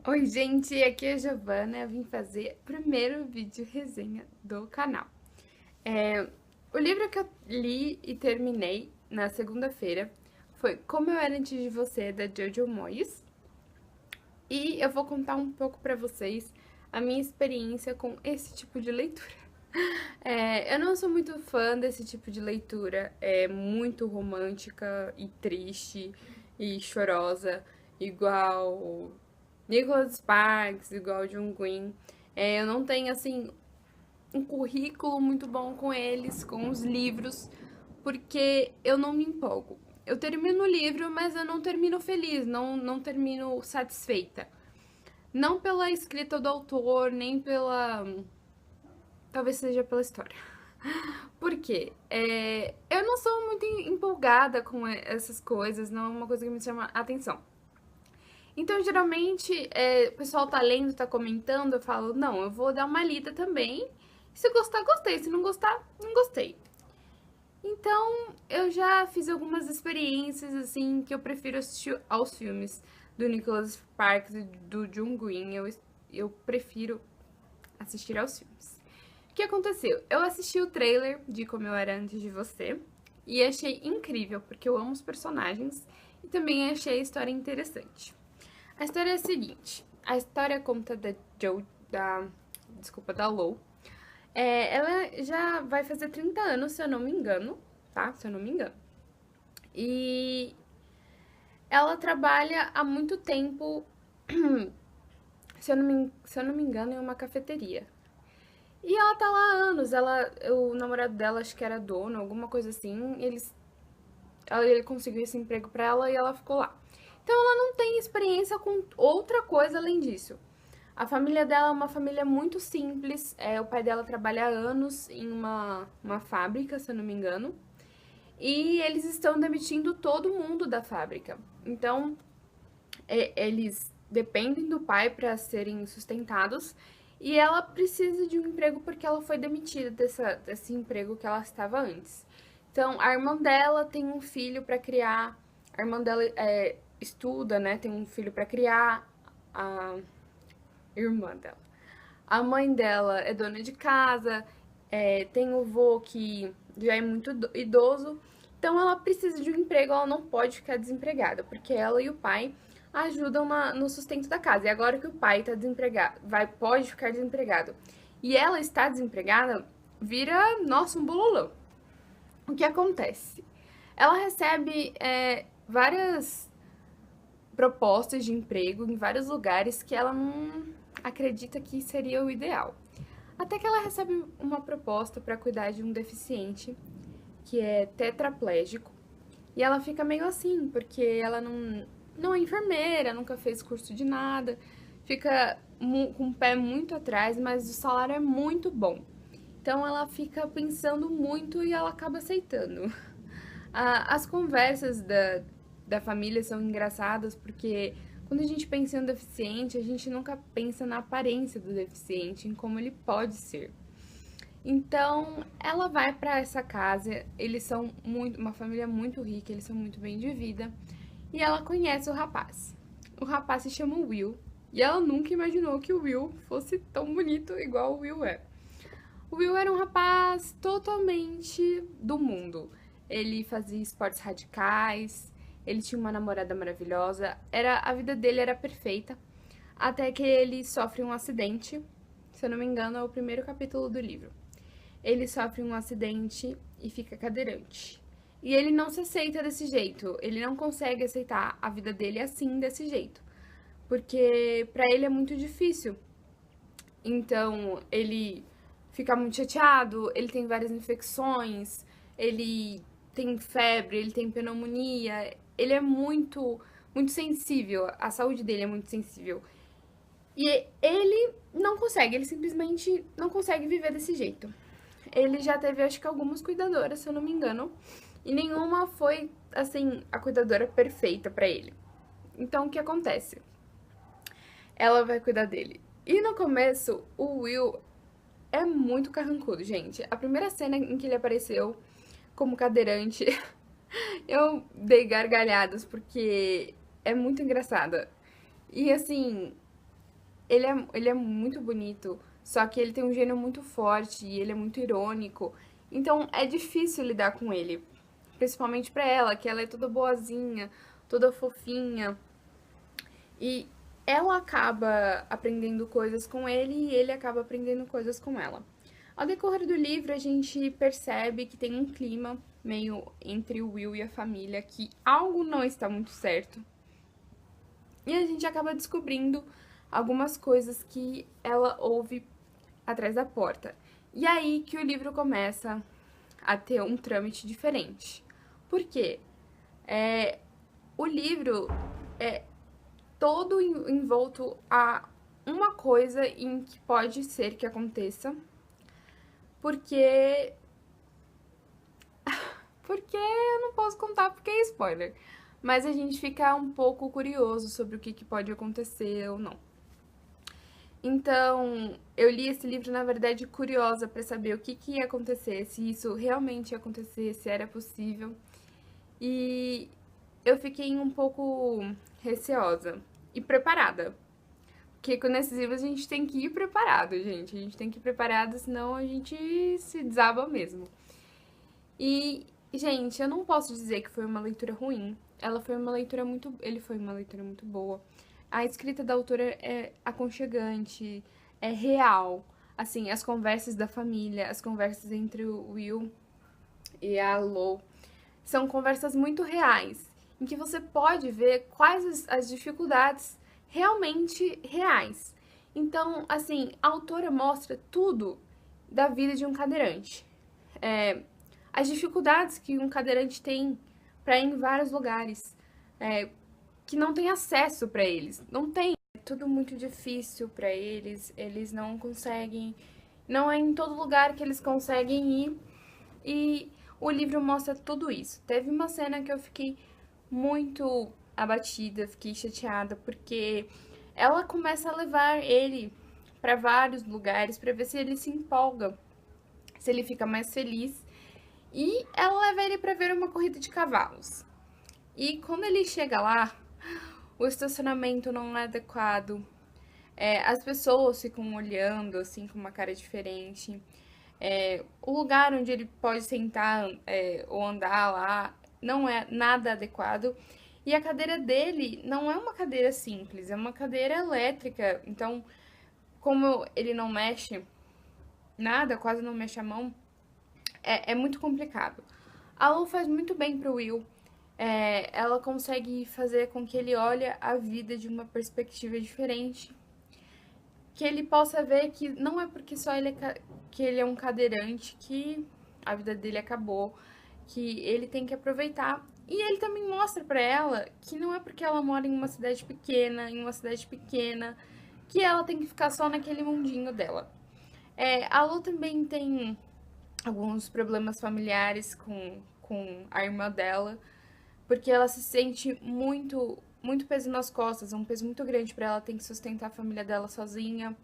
Oi, gente, aqui é a Giovana. Eu vim fazer o primeiro vídeo resenha do canal. É, o livro que eu li e terminei na segunda-feira foi Como Eu Era Antes de Você, da Jojo Moyes. E eu vou contar um pouco pra vocês a minha experiência com esse tipo de leitura. Eu não sou muito fã desse tipo de leitura, é muito romântica e triste e chorosa, igual Nicholas Sparks, igual John Green. Eu não tenho, assim, um currículo muito bom com eles, com os livros, porque eu não me empolgo. Eu termino o livro, mas eu não termino feliz, não termino satisfeita. Não pela escrita do autor, nem pela. Talvez seja pela história. Por quê? Eu não sou muito empolgada com essas coisas, não é uma coisa que me chama a atenção. Então, geralmente, o pessoal tá lendo, tá comentando, eu falo, não, eu vou dar uma lida também. Se gostar, gostei. Se não gostar, não gostei. Então, eu já fiz algumas experiências, assim, que eu prefiro assistir aos filmes do Nicholas Sparks e do John Green. Eu prefiro assistir aos filmes. O que aconteceu? Eu assisti o trailer de Como Eu Era Antes de Você e achei incrível, porque eu amo os personagens e também achei a história interessante. A história é a seguinte: a história conta da Joe, desculpa, da Lou. Ela já vai fazer 30 anos, se eu não me engano, tá? Se eu não me engano. E ela trabalha há muito tempo, se eu não me engano, em uma cafeteria. E ela tá lá há anos, o namorado dela acho que era dono, alguma coisa assim, ele conseguiu esse emprego pra ela e ela ficou lá. Então ela não tem experiência com outra coisa além disso. A família dela é uma família muito simples. O pai dela trabalha há anos em uma fábrica, se eu não me engano. E eles estão demitindo todo mundo da fábrica. Então, eles dependem do pai para serem sustentados. E ela precisa de um emprego porque ela foi demitida desse emprego que ela estava antes. Então, a irmã dela tem um filho para criar. A irmã dela estuda, né? Tem um filho para criar. A irmã dela. A mãe dela é dona de casa, tem o vô que já é muito idoso, então ela precisa de um emprego, ela não pode ficar desempregada, porque ela e o pai ajudam no sustento da casa. E agora que o pai está desempregado, pode ficar desempregado, e ela está desempregada, vira, nossa, um bololão. O que acontece? Ela recebe várias propostas de emprego em vários lugares que ela não acredita que seria o ideal. Até que ela recebe uma proposta para cuidar de um deficiente que é tetraplégico. E ela fica meio assim, porque ela não é enfermeira, nunca fez curso de nada, fica com o pé muito atrás, mas o salário é muito bom. Então ela fica pensando muito e ela acaba aceitando. As conversas da família são engraçadas porque quando a gente pensa em um deficiente, a gente nunca pensa na aparência do deficiente, em como ele pode ser. Então, ela vai para essa casa, eles são uma família muito rica, eles são muito bem de vida, e ela conhece o rapaz. O rapaz se chama Will, e ela nunca imaginou que o Will fosse tão bonito igual o Will é. O Will era um rapaz totalmente do mundo. Ele fazia esportes radicais, ele tinha uma namorada maravilhosa, a vida dele era perfeita, até que ele sofre um acidente. Se eu não me engano, é o primeiro capítulo do livro. Ele sofre um acidente e fica cadeirante. E ele não se aceita desse jeito, ele não consegue aceitar a vida dele assim, desse jeito, porque para ele é muito difícil. Então, ele fica muito chateado, ele tem várias infecções, ele tem febre, ele tem pneumonia, ele é muito sensível, a saúde dele é muito sensível. E ele não consegue, ele simplesmente não consegue viver desse jeito. Ele já teve, acho que, algumas cuidadoras, se eu não me engano, e nenhuma foi, assim, a cuidadora perfeita pra ele. Então, o que acontece? Ela vai cuidar dele. E no começo, o Will é muito carrancudo, gente. A primeira cena em que ele apareceu como cadeirante, eu dei gargalhadas, porque é muito engraçada. E assim, ele é muito bonito, só que ele tem um gênio muito forte e ele é muito irônico. Então é difícil lidar com ele, principalmente pra ela, que ela é toda boazinha, toda fofinha. E ela acaba aprendendo coisas com ele e ele acaba aprendendo coisas com ela. Ao decorrer do livro, a gente percebe que tem um clima meio entre o Will e a família, que algo não está muito certo. E a gente acaba descobrindo algumas coisas que ela ouve atrás da porta. E aí que o livro começa a ter um trâmite diferente. Por quê? O livro é todo envolto a uma coisa em que pode ser que aconteça, porque eu não posso contar porque é spoiler. Mas a gente fica um pouco curioso sobre o que pode acontecer ou não. Então, eu li esse livro, na verdade, curiosa para saber o que ia acontecer, se isso realmente ia acontecer, se era possível. E eu fiquei um pouco receosa e preparada. Porque com esses livros a gente tem que ir preparado, gente. A gente tem que ir preparado, senão a gente se desaba mesmo. E, gente, eu não posso dizer que foi uma leitura ruim. Ele foi uma leitura muito boa. A escrita da autora é aconchegante, é real. Assim, as conversas da família, as conversas entre o Will e a Lo, são conversas muito reais, em que você pode ver quais as dificuldades realmente reais. Então, assim, a autora mostra tudo da vida de um cadeirante. As dificuldades que um cadeirante tem para ir em vários lugares, que não tem acesso para eles. Não tem. É tudo muito difícil para eles, eles não conseguem. Não é em todo lugar que eles conseguem ir. E o livro mostra tudo isso. Teve uma cena que eu fiquei muito abatida, fiquei chateada, porque ela começa a levar ele para vários lugares para ver se ele se empolga, se ele fica mais feliz. E ela leva ele para ver uma corrida de cavalos. E quando ele chega lá, o estacionamento não é adequado. As pessoas ficam olhando assim com uma cara diferente. O lugar onde ele pode sentar ou andar lá não é nada adequado. E a cadeira dele não é uma cadeira simples, é uma cadeira elétrica. Então, como ele não mexe nada, quase não mexe a mão, é muito complicado. A Lu faz muito bem pro Will. Ela consegue fazer com que ele olhe a vida de uma perspectiva diferente. Que ele possa ver que não é porque só que ele é um cadeirante que a vida dele acabou, que ele tem que aproveitar. E ele também mostra pra ela que não é porque ela mora em uma cidade pequena, que ela tem que ficar só naquele mundinho dela. A Lu também tem alguns problemas familiares com a irmã dela, porque ela se sente muito peso nas costas, um peso muito grande para ela, tem que sustentar a família dela sozinha.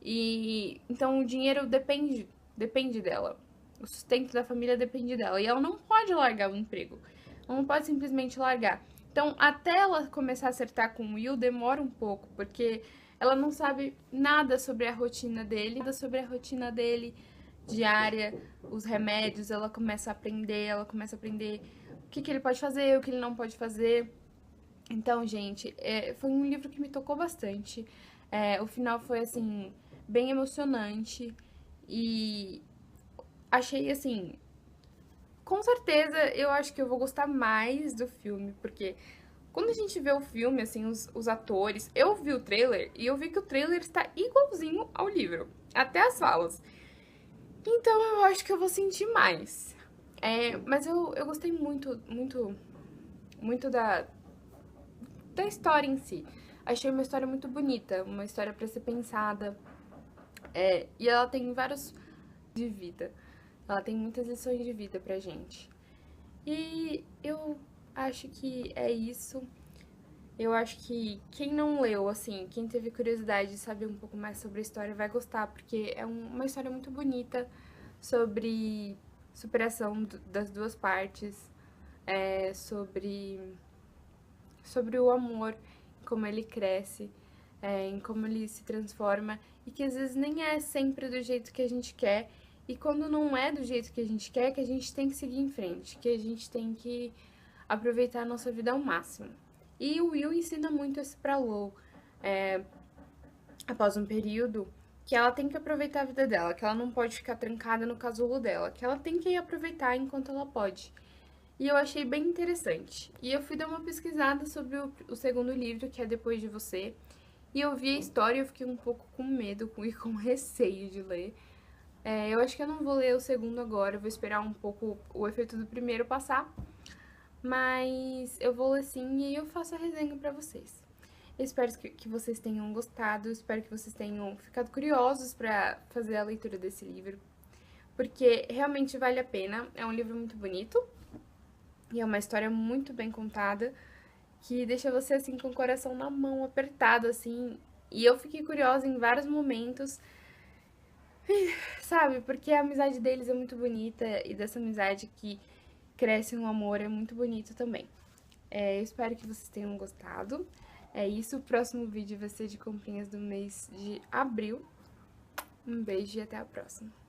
E então o dinheiro depende dela. O sustento da família depende dela. E ela não pode largar o emprego. Ela não pode simplesmente largar. Então, até ela começar a acertar com o Will, demora um pouco, porque ela não sabe nada sobre a rotina dele diária, os remédios, ela começa a aprender o que ele pode fazer, o que ele não pode fazer. Então, gente, foi um livro que me tocou bastante. O final foi, assim, bem emocionante e achei, assim, com certeza eu acho que eu vou gostar mais do filme, porque quando a gente vê o filme, assim, os atores, eu vi o trailer e eu vi que o trailer está igualzinho ao livro, até as falas. Então eu acho que eu vou sentir mais. Mas eu gostei muito da história em si. Achei uma história muito bonita, uma história pra ser pensada. E ela tem vários de vida. Ela tem muitas lições de vida pra gente. E eu acho que é isso. Eu acho que quem não leu, assim, quem teve curiosidade de saber um pouco mais sobre a história vai gostar, porque é uma história muito bonita sobre superação das duas partes, sobre o amor, como ele cresce. em como ele se transforma e que às vezes nem é sempre do jeito que a gente quer. E quando não é do jeito que a gente quer, que a gente tem que seguir em frente, que a gente tem que aproveitar a nossa vida ao máximo. E o Will ensina muito isso pra Lou, após um período, que ela tem que aproveitar a vida dela, que ela não pode ficar trancada no casulo dela, que ela tem que aproveitar enquanto ela pode. E eu achei bem interessante. E eu fui dar uma pesquisada sobre o segundo livro, que é Depois de Você. E eu vi a história e eu fiquei um pouco com medo e com receio de ler. Eu acho que eu não vou ler o segundo agora, eu vou esperar um pouco o efeito do primeiro passar. Mas eu vou ler sim e aí eu faço a resenha pra vocês. Eu espero que vocês tenham gostado, espero que vocês tenham ficado curiosos pra fazer a leitura desse livro. Porque realmente vale a pena, é um livro muito bonito. E é uma história muito bem contada, que deixa você, assim, com o coração na mão, apertado, assim. E eu fiquei curiosa em vários momentos, sabe? Porque a amizade deles é muito bonita e dessa amizade que cresce um amor é muito bonito também. Eu espero que vocês tenham gostado. É isso, o próximo vídeo vai ser de comprinhas do mês de abril. Um beijo e até a próxima.